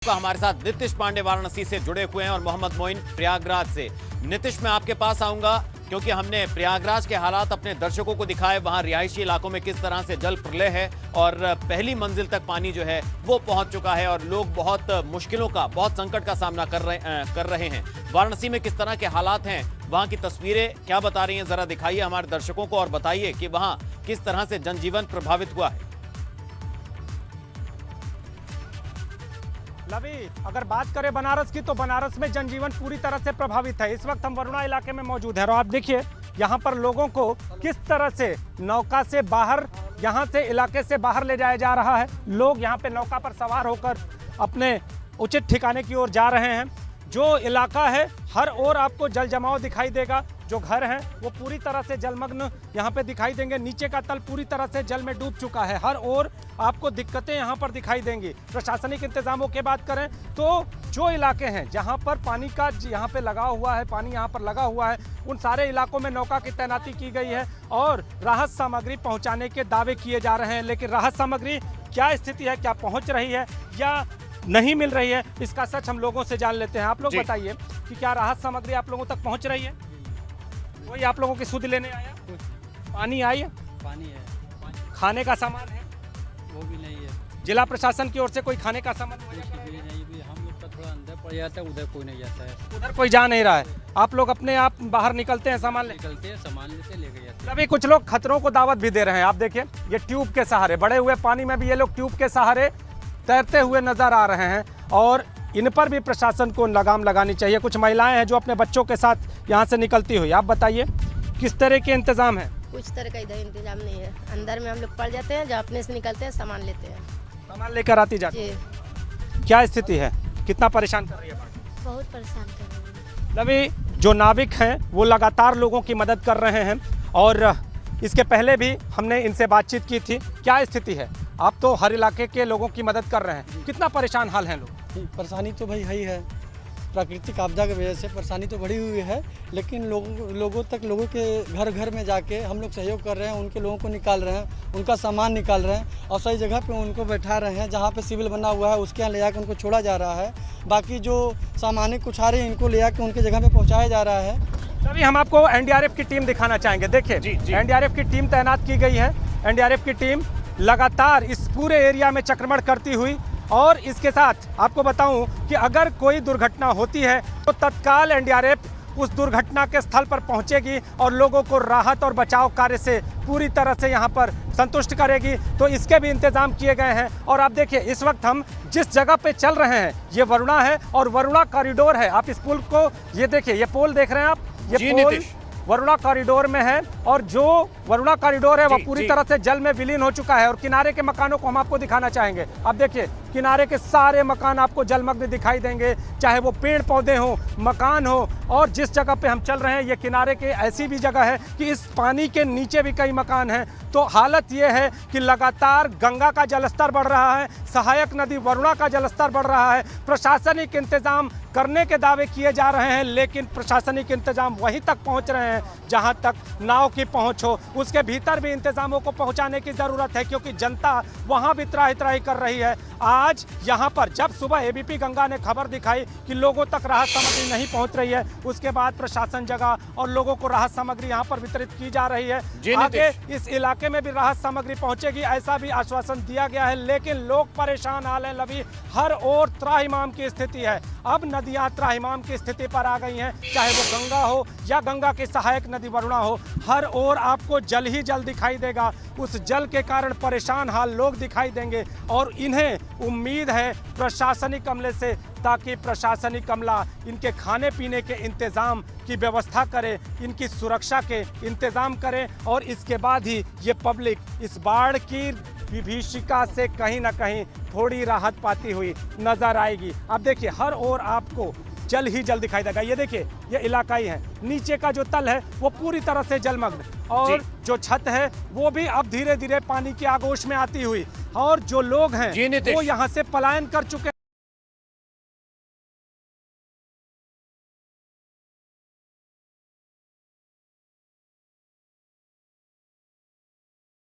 का हमारे साथ नीतीश पांडे वाराणसी से जुड़े हुए हैं और मोहम्मद मोइन प्रयागराज से। नीतीश, मैं आपके पास आऊंगा क्योंकि हमने प्रयागराज के हालात अपने दर्शकों को दिखाए। वहां रिहायशी इलाकों में किस तरह से जल प्रलय है और पहली मंजिल तक पानी जो है वो पहुंच चुका है और लोग बहुत मुश्किलों का, बहुत संकट का सामना कर रहे हैं। वाराणसी में किस तरह के हालात हैं, वहां की तस्वीरें क्या बता रही हैं, जरा दिखाइए हमारे दर्शकों को और बताइए कि वहां किस तरह से जनजीवन प्रभावित हुआ है। लवी, अगर बात करें बनारस की तो बनारस में जनजीवन पूरी तरह से प्रभावित है। इस वक्त हम वरुणा इलाके में मौजूद हैं और आप देखिए यहाँ पर लोगों को किस तरह से नौका से बाहर, यहाँ से इलाके से बाहर ले जाया जा रहा है। लोग यहाँ पे नौका पर सवार होकर अपने उचित ठिकाने की ओर जा रहे हैं। जो इलाका है हर ओर आपको जल जमाव दिखाई देगा। जो घर हैं वो पूरी तरह से जलमग्न यहाँ पे दिखाई देंगे। नीचे का तल पूरी तरह से जल में डूब चुका है। हर ओर आपको दिक्कतें यहाँ पर दिखाई देंगी। प्रशासनिक इंतजामों की बात करें तो जो इलाके हैं जहाँ पर पानी का यहाँ पे लगा हुआ है, पानी यहाँ पर लगा हुआ है, उन सारे इलाकों में नौका की तैनाती की गई है और राहत सामग्री पहुँचाने के दावे किए जा रहे हैं। लेकिन राहत सामग्री क्या स्थिति है, क्या पहुँच रही है या नहीं मिल रही है, इसका सच हम लोगों से जान लेते हैं। आप लोग बताइए कि क्या राहत सामग्री आप लोगों तक पहुंच रही है? कोई आप लोगों की सुध लेने आया? पानी आई है? पानी है। खाने का सामान है? वो भी नहीं है। जिला प्रशासन की ओर से कोई खाने का सामान कुछ भी नहीं, भी हम लोग का थोड़ा अंदर पड़ जाता है, उधर कोई नहीं जाता है। उधर कोई जा नहीं रहा है। आप लोग अपने आप बाहर निकलते हैं सामान ले? निकलते हैं, सामान लेते लेके जाते हैं। अभी कुछ लोग खतरों को दावत भी दे रहे हैं। आप देखिए ये ट्यूब के सहारे, बड़े हुए पानी में भी ये लोग ट्यूब के सहारे तैरते हुए नजर आ रहे हैं और इन पर भी प्रशासन को लगाम लगानी चाहिए। कुछ महिलाएं हैं जो अपने बच्चों के साथ यहाँ से निकलती हुई। आप बताइए किस तरह के इंतजाम है? कुछ तरह का इधर इंतजाम नहीं है। अंदर में हम लोग पड़ जाते हैं, जब अपने से निकलते हैं सामान लेते हैं। सामान लेकर आती जाती जी, है। क्या स्थिति है, कितना परेशान कर रही है? बहुत परेशान कर रहे हैं। लवी, जो नाविक हैं वो लगातार लोगों की मदद कर रहे हैं और इसके पहले भी हमने इनसे बातचीत की थी। क्या स्थिति है? आप तो हर इलाके के लोगों की मदद कर रहे हैं, कितना परेशान हाल हैं लोग? परेशानी तो भाई है ही है। प्राकृतिक आपदा की वजह से परेशानी तो बढ़ी हुई है, लेकिन लोगों के घर घर में जाके हम लोग सहयोग कर रहे हैं। उनके लोगों को निकाल रहे हैं, उनका सामान निकाल रहे हैं और सही जगह पे उनको बैठा रहे हैं। जहाँ पे सिविल बना हुआ है उसके यहाँ ले जाकर उनको छोड़ा जा रहा है। बाकी जो सामान्य कुछ आ रहे हैं इनको ले जाकर उनके जगह पे पहुँचाया जा रहा है। तभी हम आपको एनडीआरएफ की टीम दिखाना चाहेंगे। देखिए एनडीआरएफ की टीम तैनात की गई है। एनडीआरएफ की टीम लगातार इस पूरे एरिया में चक्रमण करती हुई, और इसके साथ आपको बताऊं कि अगर कोई दुर्घटना होती है तो तत्काल एनडीआरएफ उस दुर्घटना के स्थल पर पहुंचेगी और लोगों को राहत और बचाव कार्य से पूरी तरह से यहां पर संतुष्ट करेगी। तो इसके भी इंतजाम किए गए हैं। और आप देखिए इस वक्त हम जिस जगह पे चल रहे हैं ये वरुणा है और वरुणा कॉरिडोर है। आप इस पुल को ये देखिए, ये पोल देख रहे हैं आप, ये पोल वरुणा कॉरिडोर में है और जो वरुणा कॉरिडोर है वह पूरी तरह से जल में विलीन हो चुका है। और किनारे के मकानों को हम आपको दिखाना चाहेंगे। अब देखिए किनारे के सारे मकान आपको जलमग्न दिखाई देंगे, चाहे वो पेड़ पौधे हो, मकान हो। और जिस जगह पे हम चल रहे हैं ये किनारे के ऐसी भी जगह है कि इस पानी के नीचे भी कई मकान हैं। तो हालत ये है कि लगातार गंगा का जलस्तर बढ़ रहा है, सहायक नदी वरुणा का जलस्तर बढ़ रहा है। प्रशासनिक इंतजाम करने के दावे किए जा रहे हैं, लेकिन प्रशासनिक इंतजाम वहीं तक पहुंच रहे हैं जहां तक नाव की पहुंच हो। उसके भीतर भी इंतजामों को पहुंचाने की ज़रूरत है क्योंकि जनता वहां भी त्राही त्राही कर रही है। आज यहां पर जब सुबह एबीपी गंगा ने खबर दिखाई कि लोगों तक राहत सामग्री नहीं पहुंच रही है, उसके बाद प्रशासन जगह और लोगों को राहत सामग्री यहां पर वितरित की जा रही है। आगे इस इलाके में भी राहत सामग्री पहुंचेगी ऐसा भी आश्वासन दिया गया है, लेकिन लोग परेशान हाल है। लवी, हर ओर त्राहिमाम की स्थिति है। अब नदियां त्राहिमाम की स्थिति पर आ गई हैं, चाहे वो गंगा हो या गंगा की सहायक नदी वरुणा हो। हर ओर आपको जल ही जल दिखाई देगा। उस जल के कारण परेशान हाल लोग दिखाई देंगे और इन्हें उम्मीद है प्रशासनिक अमले से, ताकि प्रशासनिक अमला इनके खाने पीने के इंतजाम की व्यवस्था करे, इनकी सुरक्षा के इंतजाम करे और इसके बाद ही ये पब्लिक इस बाढ़ की विभीषिका से कहीं ना कहीं थोड़ी राहत पाती हुई नजर आएगी। अब देखिए हर ओर आपको जल ही जल दिखाई देगा। ये देखिए ये इलाकाई है, नीचे का जो तल है वो पूरी तरह से जलमग्न और जो छत है वो भी अब धीरे धीरे पानी की आगोश में आती हुई। और जो लोग हैं वो यहाँ से पलायन कर चुके हैं।